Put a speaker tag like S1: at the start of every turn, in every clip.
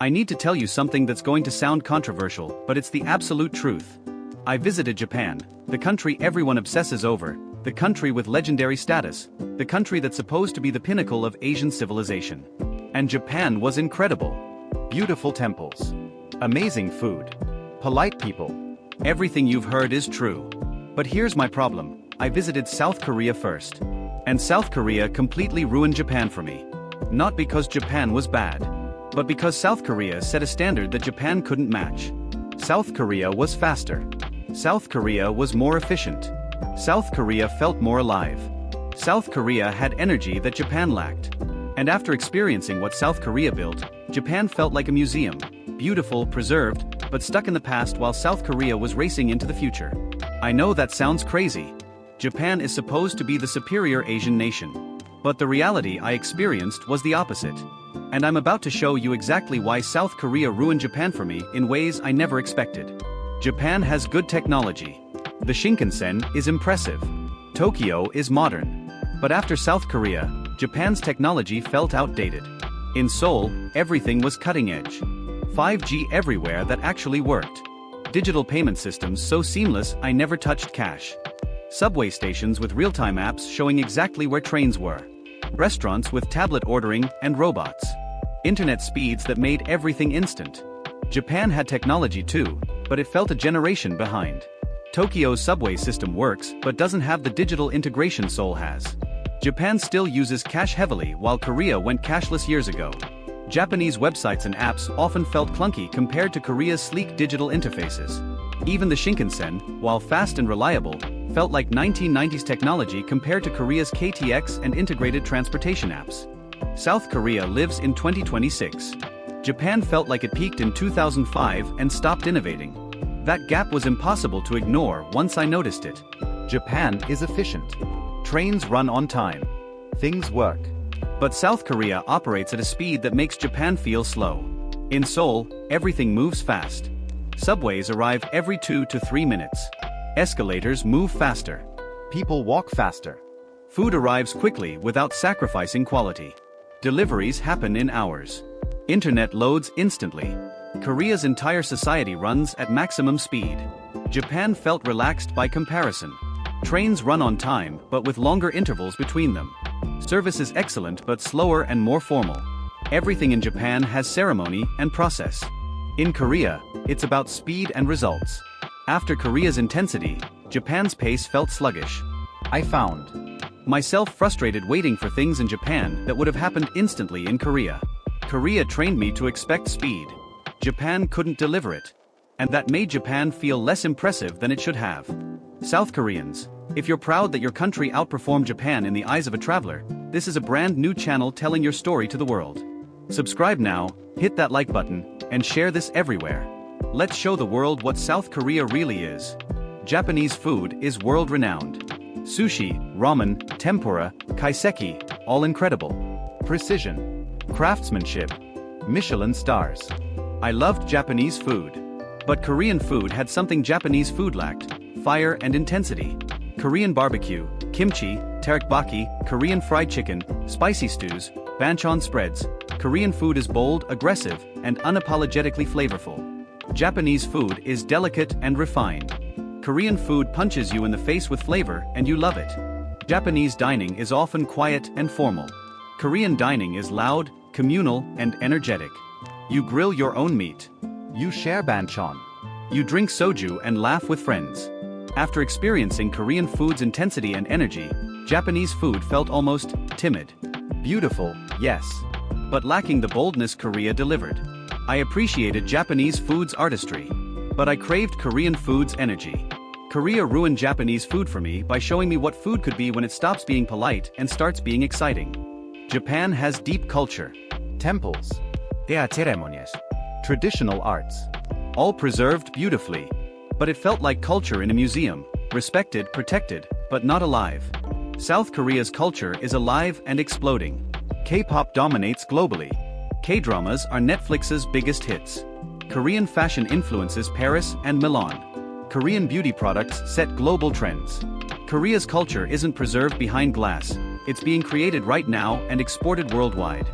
S1: I need to tell you something that's going to sound controversial, but it's the absolute truth. I visited Japan, the country everyone obsesses over, the country with legendary status, the country that's supposed to be the pinnacle of Asian civilization. And Japan was incredible. Beautiful temples. Amazing food. Polite people. Everything you've heard is true. But here's my problem. I visited South Korea first. And South Korea completely ruined Japan for me. Not because Japan was bad, but because South Korea set a standard that Japan couldn't match. South Korea was faster. South Korea was more efficient. South Korea felt more alive. South Korea had energy that Japan lacked. And after experiencing what South Korea built, Japan felt like a museum, beautiful, preserved, but stuck in the past while South Korea was racing into the future. I know that sounds crazy. Japan is supposed to be the superior Asian nation. But the reality I experienced was the opposite. And I'm about to show you exactly why South Korea ruined Japan for me in ways I never expected. Japan has good technology. The Shinkansen is impressive. Tokyo is modern. But after South Korea, Japan's technology felt outdated. In Seoul, everything was cutting edge. 5G everywhere that actually worked. Digital payment systems so seamless I never touched cash. Subway stations with real-time apps showing exactly where trains were. Restaurants with tablet ordering and robots. Internet speeds that made everything instant. Japan had technology too, but it felt a generation behind. Tokyo's subway system works but doesn't have the digital integration Seoul has. Japan still uses cash heavily while Korea went cashless years ago. Japanese websites and apps often felt clunky compared to Korea's sleek digital interfaces. Even the Shinkansen, while fast and reliable, felt like 1990s technology compared to Korea's KTX and integrated transportation apps. South Korea lives in 2026. Japan felt like it peaked in 2005 and stopped innovating. That gap was impossible to ignore once I noticed it. Japan is efficient. Trains run on time. Things work. But South Korea operates at a speed that makes Japan feel slow. In Seoul, everything moves fast. Subways arrive every 2 to 3 minutes. Escalators move faster. People walk faster. Food arrives quickly without sacrificing quality. Deliveries happen in hours. Internet loads instantly. Korea's entire society runs at maximum speed. Japan felt relaxed by comparison. Trains run on time but with longer intervals between them. Service is excellent but slower and more formal. Everything in Japan has ceremony and process. In Korea, it's about speed and results. After Korea's intensity, Japan's pace felt sluggish. I found myself frustrated waiting for things in Japan that would have happened instantly in Korea. Korea trained me to expect speed. Japan couldn't deliver it. And that made Japan feel less impressive than it should have. South Koreans, if you're proud that your country outperformed Japan in the eyes of a traveler, this is a brand new channel telling your story to the world. Subscribe now, hit that like button, and share this everywhere. Let's show the world what South Korea really is. Japanese food is world-renowned. Sushi, ramen, tempura, kaiseki, all incredible. Precision. Craftsmanship. Michelin stars. I loved Japanese food. But Korean food had something Japanese food lacked: fire and intensity. Korean barbecue, kimchi, tteokbokki, Korean fried chicken, spicy stews, banchan spreads. Korean food is bold, aggressive, and unapologetically flavorful. Japanese food is delicate and refined. Korean food punches you in the face with flavor and you love it. Japanese dining is often quiet and formal. Korean dining is loud, communal, and energetic. You grill your own meat. You share banchan. You drink soju and laugh with friends. After experiencing Korean food's intensity and energy, Japanese food felt almost timid. Beautiful, yes. But lacking the boldness Korea delivered. I appreciated Japanese food's artistry. But I craved Korean food's energy. Korea ruined Japanese food for me by showing me what food could be when it stops being polite and starts being exciting. Japan has deep culture. Temples. Ceremonies. Traditional arts. All preserved beautifully. But it felt like culture in a museum, respected, protected, but not alive. South Korea's culture is alive and exploding. K-pop dominates globally. K-dramas are Netflix's biggest hits. Korean fashion influences Paris and Milan. Korean beauty products set global trends. Korea's culture isn't preserved behind glass, it's being created right now and exported worldwide.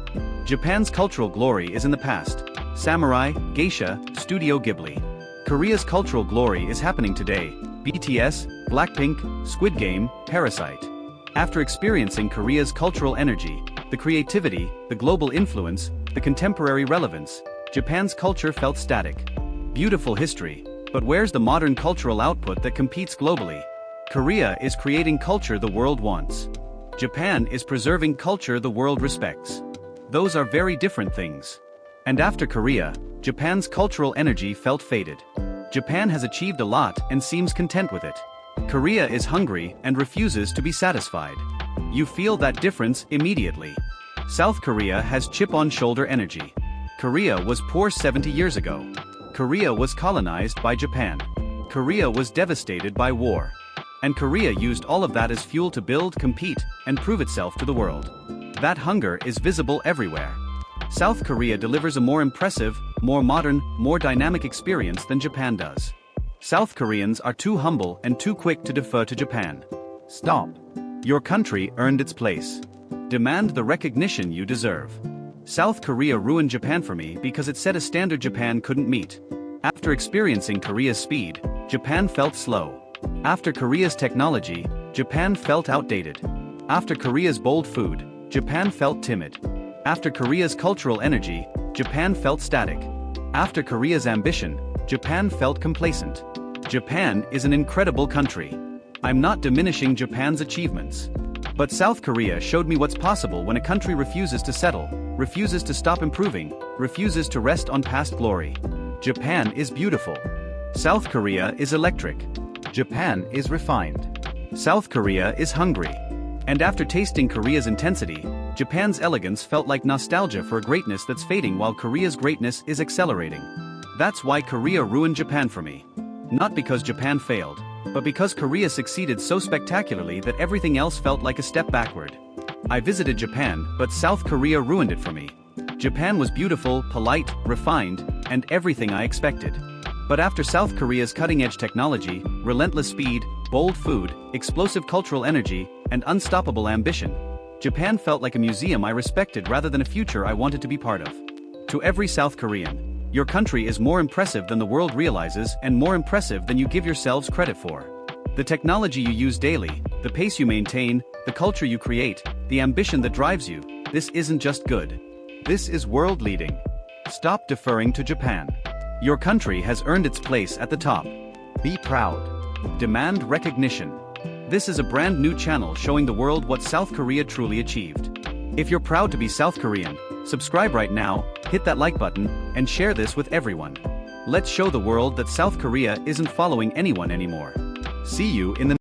S1: Japan's cultural glory is in the past. samurai, geisha, Studio Ghibli. Korea's cultural glory is happening today. BTS, Blackpink, Squid Game, Parasite. After experiencing Korea's cultural energy, the creativity, the global influence, the contemporary relevance, Japan's culture felt static. Beautiful history, but where's the modern cultural output that competes globally? Korea is creating culture the world wants. Japan is preserving culture the world respects. Those are very different things. And after Korea, Japan's cultural energy felt faded. Japan has achieved a lot and seems content with it. Korea is hungry and refuses to be satisfied. You feel that difference immediately. South Korea has chip-on-shoulder energy. Korea was poor 70 years ago. Korea was colonized by Japan. Korea was devastated by war. And Korea used all of that as fuel to build, compete, and prove itself to the world. That hunger is visible everywhere. South Korea delivers a more impressive, more modern, more dynamic experience than Japan does. South Koreans are too humble and too quick to defer to Japan. Stop. Your country earned its place. Demand the recognition you deserve. South Korea ruined Japan for me because it set a standard Japan couldn't meet. After experiencing Korea's speed, Japan felt slow. After Korea's technology, Japan felt outdated. After Korea's bold food, Japan felt timid. After Korea's cultural energy, Japan felt static. After Korea's ambition, Japan felt complacent. Japan is an incredible country. I'm not diminishing Japan's achievements. But South Korea showed me what's possible when a country refuses to settle, refuses to stop improving, refuses to rest on past glory. Japan is beautiful. South Korea is electric. Japan is refined. South Korea is hungry. And after tasting Korea's intensity, Japan's elegance felt like nostalgia for a greatness that's fading while Korea's greatness is accelerating. That's why Korea ruined Japan for me. Not because Japan failed, but because Korea succeeded so spectacularly that everything else felt like a step backward. I visited Japan, but South Korea ruined it for me. Japan was beautiful, polite, refined, and everything I expected. But after South Korea's cutting-edge technology, relentless speed, bold food, explosive cultural energy, and unstoppable ambition, Japan felt like a museum I respected rather than a future I wanted to be part of. To every South Korean, your country is more impressive than the world realizes and more impressive than you give yourselves credit for. The technology you use daily, the pace you maintain, the culture you create, the ambition that drives you, this isn't just good. This is world-leading. Stop deferring to Japan. Your country has earned its place at the top. Be proud. Demand recognition. This is a brand new channel showing the world what South Korea truly achieved. If you're proud to be South Korean, subscribe right now, hit that like button, and share this with everyone. Let's show the world that South Korea isn't following anyone anymore. See you in the